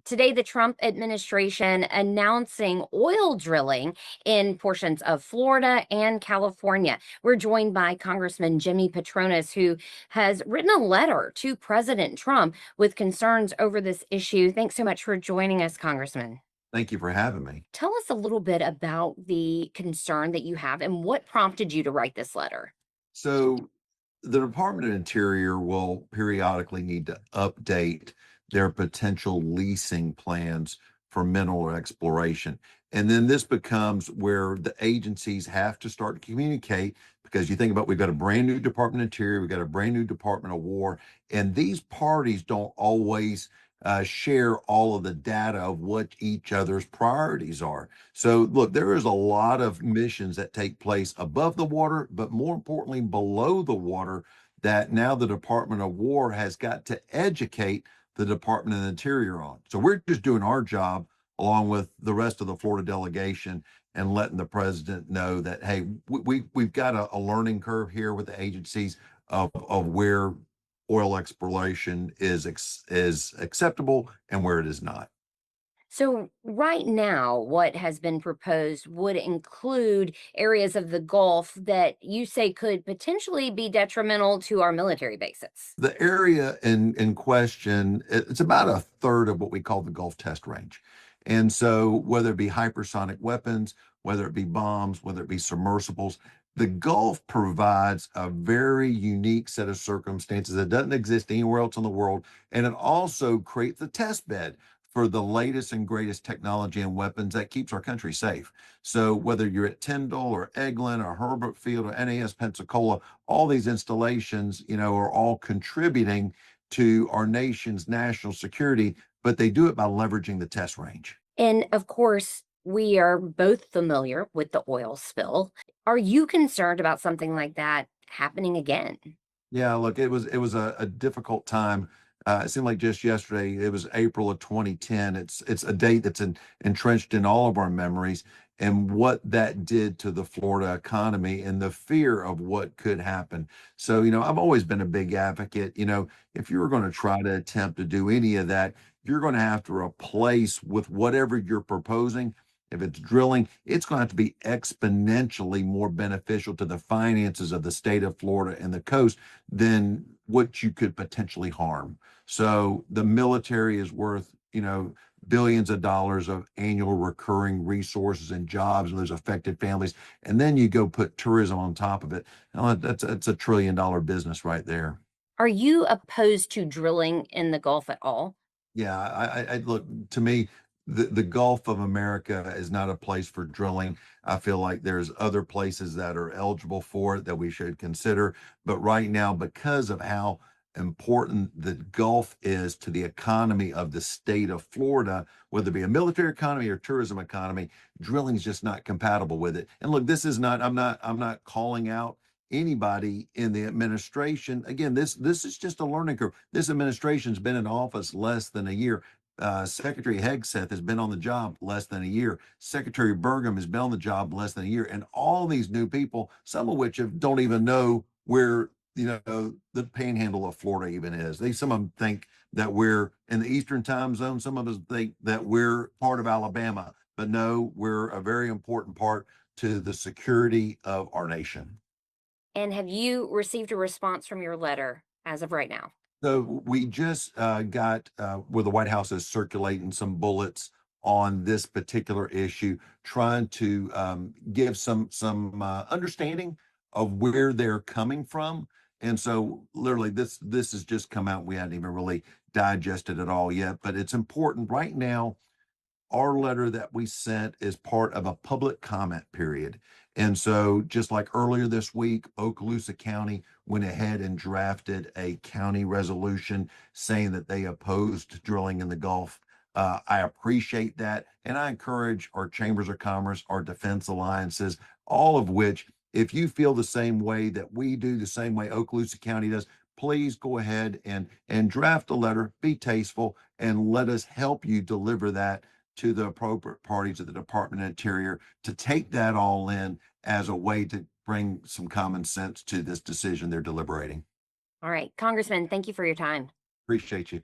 Today, the Trump administration announcing oil drilling in portions of Florida and California. We're joined by Congressman Jimmy Patronis, who has written a letter to President Trump with concerns over this issue. Thanks so much for joining us, Congressman. Thank you for having me. Tell us a little bit about the concern that you have and what prompted you to write this letter. So, the Department of Interior will periodically need to update their potential leasing plans for mineral exploration. And then this becomes where the agencies have to start to communicate because you think about we've got a brand new Department of Interior, we've got a brand new Department of War, and these parties don't always share all of the data of what each other's priorities are. So, look, there is a lot of missions that take place above the water, but more importantly, below the water that now the Department of War has got to educate the Department of the Interior on. So, we're just doing our job along with the rest of the Florida delegation and letting the president know that, hey, we've got a learning curve here with the agencies of where oil exploration is acceptable and where it is not. So, right now, what has been proposed would include areas of the Gulf that you say could potentially be detrimental to our military bases. The area in question, it's about a third of what we call the Gulf Test Range. And so, whether it be hypersonic weapons, whether it be bombs, whether it be submersibles, the Gulf provides a very unique set of circumstances that doesn't exist anywhere else in the world. And it also creates a test bed for the latest and greatest technology and weapons that keeps our country safe. So, whether you're at Tyndall or Eglin or Herbert Field or NAS Pensacola, all these installations, are all contributing to our nation's national security, but they do it by leveraging the test range. And of course, we are both familiar with the oil spill. Are you concerned about something like that happening again? Yeah, look, it was a difficult time. It seemed like just yesterday. It was April of 2010. It's a date that's entrenched in all of our memories, and what that did to the Florida economy and the fear of what could happen. So, I've always been a big advocate. If you're going to try to attempt to do any of that, you're going to have to replace with whatever you're proposing. If it's drilling, it's going to have to be exponentially more beneficial to the finances of the state of Florida and the coast than what you could potentially harm. So the military is worth, billions of dollars of annual recurring resources and jobs, and there's affected families. And then you go put tourism on top of it. Now, that's a $1 trillion business right there. Are you opposed to drilling in the Gulf at all? Yeah, I look, to me, the Gulf of America is not a place for drilling. I feel like there's other places that are eligible for it that we should consider. But right now, because of how important the Gulf is to the economy of the state of Florida, whether it be a military economy or tourism economy, drilling is just not compatible with it. And look, this is not, I'm not calling out anybody in the administration. Again, this is just a learning curve. This administration's been in office less than a year. Secretary Hegseth has been on the job less than a year. Secretary Burgum has been on the job less than a year. And all these new people, some of which don't even know where, the panhandle of Florida even is. Some of them think that we're in the Eastern time zone. Some of us think that we're part of Alabama. But no, we're a very important part to the security of our nation. And have you received a response from your letter as of right now? So we just got where the White House is circulating some bullets on this particular issue, trying to give some understanding of where they're coming from. And so, literally, this has just come out. We hadn't even really digested it all yet, but it's important right now. Our letter that we sent is part of a public comment period. And so, just like earlier this week, Okaloosa County went ahead and drafted a county resolution saying that they opposed drilling in the Gulf. I appreciate that. And I encourage our chambers of commerce, our defense alliances, all of which, if you feel the same way that we do, the same way Okaloosa County does, please go ahead and draft a letter, be tasteful, and let us help you deliver that to the appropriate parties of the Department of Interior to take that all in as a way to bring some common sense to this decision they're deliberating. All right, Congressman, thank you for your time. Appreciate you.